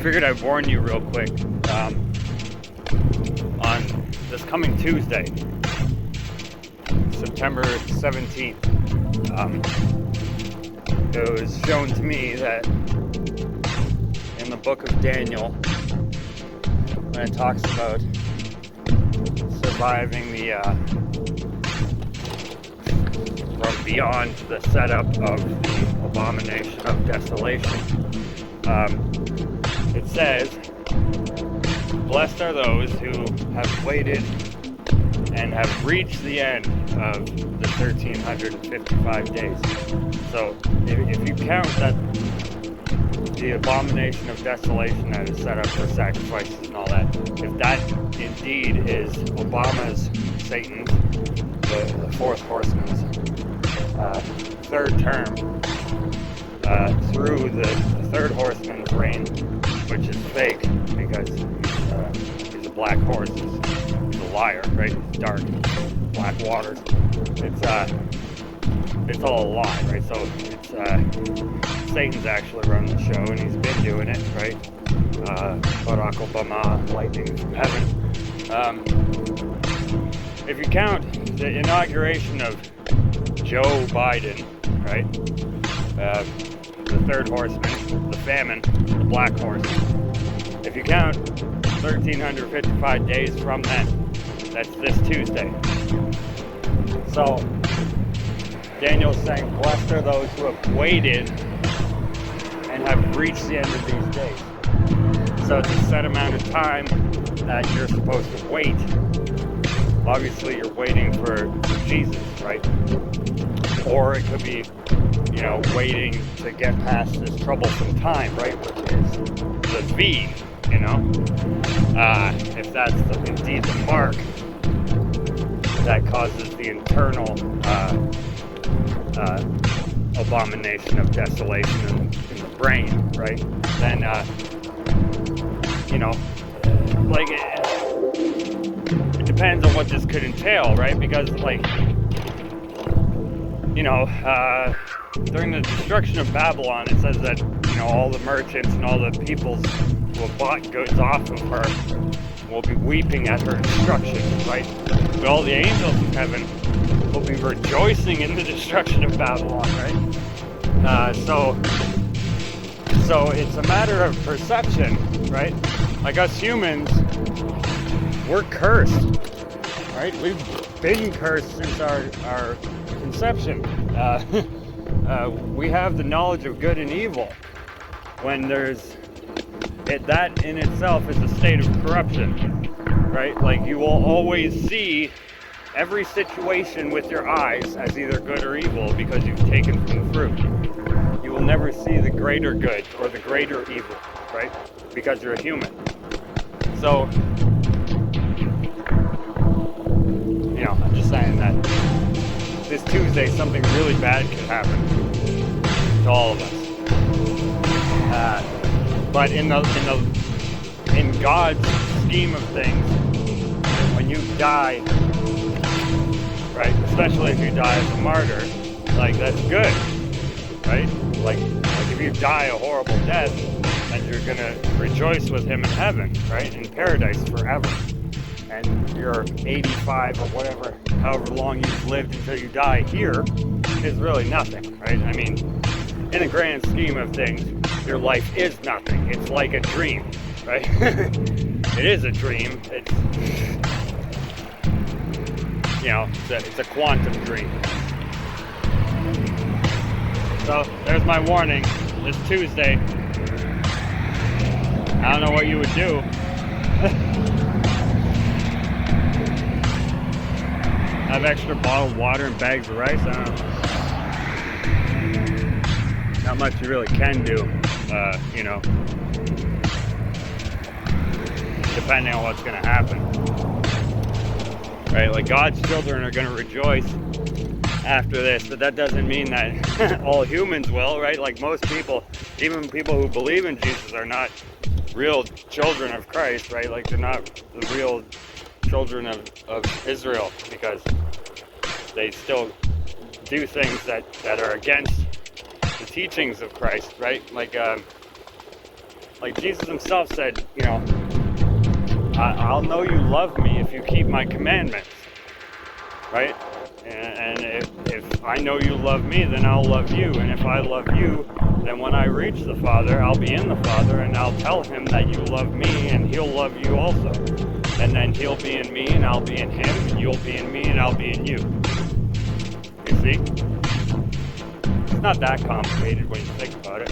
Figured I'd warn you real quick. On this coming Tuesday, September 17th, it was shown to me that in the book of Daniel, when it talks about surviving from beyond the setup of the abomination of desolation, it says, "Blessed are those who have waited and have reached the end of the 1355 days." So if you count that the abomination of desolation that is set up for sacrifices and all that, if that indeed is Obama's, Satan's, the fourth horseman's third term, through the third horseman's reign, which is fake because he's a black horse, he's a liar, right? It's dark, black waters. It's all a lie, right? So it's Satan's actually running the show, and he's been doing it, right? Barack Obama, lightning from heaven. If you count the inauguration of Joe Biden, right? The third horseman, the famine, the black horse. If you count 1355 days from then, that's this Tuesday. So Daniel's saying, blessed are those who have waited and have reached the end of these days. So it's a set amount of time that you're supposed to wait. Obviously you're waiting for Jesus, right? Or it could be, waiting to get past this troublesome time, right? Which is the V, if that's indeed the mark that causes the internal abomination of desolation in the brain, right? Then, it depends on what this could entail, right? Because, during the destruction of Babylon, it says that, all the merchants and all the peoples who have bought goods off of her will be weeping at her destruction, right? But all the angels in heaven will be rejoicing in the destruction of Babylon, right? So it's a matter of perception, right? Like us humans, we're cursed, right? We've been cursed since our conception. We have the knowledge of good and evil. When that in itself is a state of corruption, right? Like you will always see every situation with your eyes as either good or evil because you've taken from the fruit. You will never see the greater good or the greater evil, right? Because you're a human. So, I'm just saying that this Tuesday something really bad could happen to all of us. But in God's scheme of things, when you die, right, especially if you die as a martyr, that's good, right? Like if you die a horrible death, then you're gonna rejoice with him in heaven, right, in paradise forever. And your 85 or whatever, however long you've lived until you die here is really nothing, right? I mean, in the grand scheme of things, your life is nothing. It's like a dream, right? It is a dream. It's a quantum dream. So there's my warning. This Tuesday, I don't know what you would do. have extra bottled water and bags of rice. I don't know. Not much you really can do, you know, depending on what's going to happen. Right? Like, God's children are going to rejoice after this, but that doesn't mean that all humans will, right? Like, most people, even people who believe in Jesus, are not real children of Christ, right? Like, they're not the real children of Israel, because they still do things that are against the teachings of Christ, right? Like Jesus himself said, you know, I'll know you love me if you keep my commandments, right? And if I know you love me, then I'll love you. And if I love you, then when I reach the Father, I'll be in the Father, and I'll tell him that you love me, and he'll love you also. And then he'll be in me, and I'll be in him, and you'll be in me, and I'll be in you. You see? It's not that complicated when you think about it.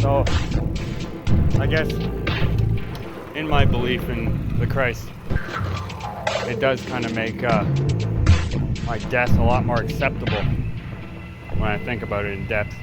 So, I guess, in my belief in the Christ, it does kind of make my death a lot more acceptable when I think about it in depth.